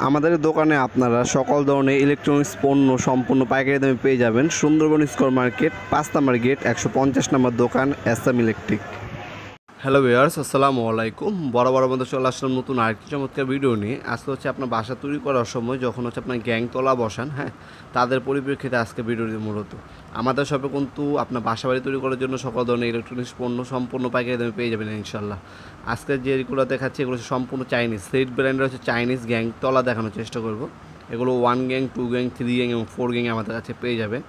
আমাদের দোকানে আপনারা সকল ধরনের ইলেকট্রনিক্স পণ্য সম্পূর্ণ পাইকারি দামে পেয়ে যাবেন। সুন্দরবন স্কোয়ার মার্কেট 5 নম্বর গেট 150 নম্বর দোকান এসএম ইলেকট্রিক। হ্যালো ভিউয়ার্স, আসসালামু আলাইকুম। বড় মধ্যে চলে আসলাম নতুন আরেকটি চমৎকার ভিডিও নিয়ে। আজকে হচ্ছে আপনার বাসা তৈরি করার সময় যখন হচ্ছে আপনার গ্যাং তোলা বসান, তাদের পরিপ্রেক্ষিতে আজকে ভিডিওটি মূলত আমাদের শপে কিন্তু আপনার বাসা বাড়ি তৈরি করার জন্য সকল ধরনের ইলেকট্রনিক্স পণ্য সম্পূর্ণ পাইকারি দামে পেয়ে যাবেন ইনশাল্লাহ। আজকে যেগুলো দেখাচ্ছি এগুলো হচ্ছে সম্পূর্ণ চাইনিজ সেট ব্র্যান্ডের হচ্ছে চাইনিজ গ্যাং তলা দেখানোর চেষ্টা করব। এগুলো 1 গ্যাং, 2 গ্যাং, 3 গ্যাং এবং 4 গ্যাং আমাদের কাছে পেয়ে যাবে।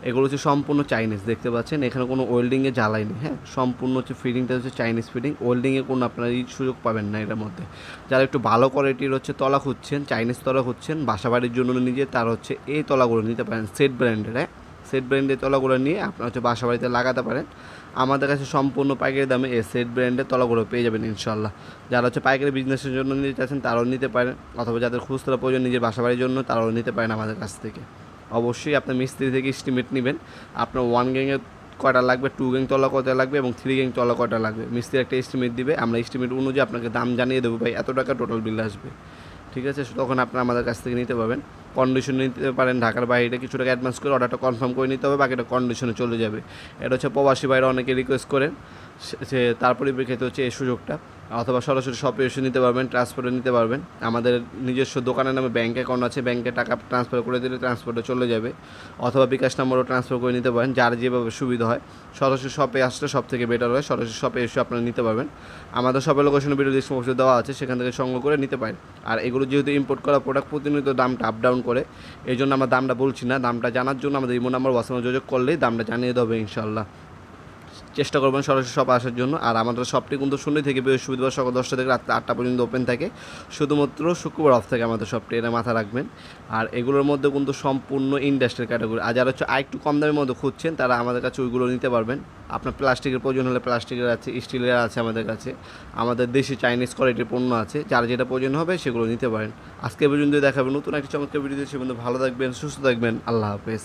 এগুলো হচ্ছে সম্পূর্ণ চাইনিজ, দেখতে পাচ্ছেন এখানে কোনো ওয়েল্ডিংয়ে জ্বালাই নেই। সম্পূর্ণ হচ্ছে ফিটিংটা হচ্ছে চাইনিজ ফিটিং, ওয়েল্ডিংয়ে কোনো আপনারা এই সুযোগ পাবেন না এটার মধ্যে। যারা একটু ভালো কোয়ালিটির হচ্ছে তলা খুঁজছেন, চাইনিজ তলা খুঁজছেন বাসা বাড়ির জন্য নিজে, তার হচ্ছে এই তলাগুলো নিতে পারেন সেট ব্র্যান্ডের। সেট ব্র্যান্ডের তলাগুলো নিয়ে আপনারা হচ্ছে বাসা বাড়িতে লাগাতে পারেন। আমাদের কাছে সম্পূর্ণ পাইকারি দামে এই সেট ব্র্যান্ডের তলাগুলো পেয়ে যাবেন ইনশাল্লাহ। যারা হচ্ছে পাইকারি বিজনেসের জন্য নিতে চাচ্ছেন তারাও নিতে পারেন, অথবা যাদের খুচরা প্রয়োজন নিজের বাসা বাড়ির জন্য তারাও নিতে পারেন আমাদের কাছ থেকে। অবশ্যই আপনার মিস্ত্রি থেকে এস্টিমেট নেবেন, আপনার 1 গ্যাংয়ের কয়টা লাগবে, 2 গ্যাং তলা কয়টা লাগবে এবং 3 গ্যাং তলা কয়টা লাগবে। মিস্ত্রি একটা এস্টিমেট দিবে, আমরা এস্টিমেট অনুযায়ী আপনাকে দাম জানিয়ে দেবো, ভাই এত টাকা টোটাল বিল আসবে। ঠিক আছে, তখন আপনারা আমাদের কাছ থেকে নিতে পারবেন। কন্ডিশন নিতে পারেন, ঢাকার বাইরে কিছু টাকা অ্যাডভান্স করে অর্ডারটা কনফার্ম করে নিতে হবে, বাকিটা কন্ডিশনে চলে যাবে। এটা হচ্ছে প্রবাসী বাইরে অনেকে রিকোয়েস্ট করেন, সে তার পরিপ্রেক্ষিতে হচ্ছে এই সুযোগটা। অথবা সরাসরি শপে এসে নিতে পারবেন, ট্রান্সপোর্টে নিতে পারবেন। আমাদের নিজস্ব দোকানের নামে ব্যাঙ্ক অ্যাকাউন্ট আছে, ব্যাঙ্কে টাকা ট্রান্সফার করে দিলে ট্রান্সপোর্টে চলে যাবে, অথবা বিকাশ নম্বরও ট্রান্সফার করে নিতে পারেন, যার যেভাবে সুবিধা হয়। সরাসরি শপে আসলে সব থেকে বেটার হয়, সরাসরি শপে এসে আপনারা নিতে পারবেন। আমাদের শপের লোকেশনে ভিডিও ডিসক্রিপশনে দেওয়া আছে, সেখান থেকে সংগ্রহ করে নিতে পারেন। আর এগুলো যেহেতু ইম্পোর্ট করা প্রোডাক্ট, প্রতিনিয়ত দামটা আপ ডাউন করে, এই জন্য আমরা দামটা বলছি না। দামটা জানার জন্য আমাদের ইমো নাম্বার হোয়াটসঅ্যাপে যোগাযোগ করলেই দামটা জানিয়ে দেবে ইনশাল্লাহ। চেষ্টা করবেন সরাসরি শপে আসার জন্য। আর আমাদের শপটি কিন্তু শনি থেকে বৃহস্পতিবার সকাল 10টা থেকে রাত 8টা পর্যন্ত ওপেন থাকে, শুধুমাত্র শুক্রবার অফ থাকে আমাদের শপটি, এটা মাথা রাখবেন। আর এগুলোর মধ্যে কিন্তু সম্পূর্ণ ইন্ডাস্ট্রিয়াল ক্যাটাগরি। আর যারা হচ্ছে আরেকটু কম দামের মধ্যে খুঁজছেন তারা আমাদের কাছে ওইগুলো নিতে পারবেন। আপনার প্লাস্টিকের প্রয়োজন হলে প্লাস্টিকের আছে, স্টিলের আছে আমাদের কাছে, আমাদের দেশি চাইনিজ কোয়ালিটির পণ্য আছে, যার যেটা প্রয়োজন হবে সেগুলো নিতে পারেন। আজকে পর্যন্ত দেখাবেন নতুন একটি চমৎকার ভিডিও। সে পর্যন্ত ভালো থাকবেন, সুস্থ থাকবেন, আল্লাহ হাফেজ।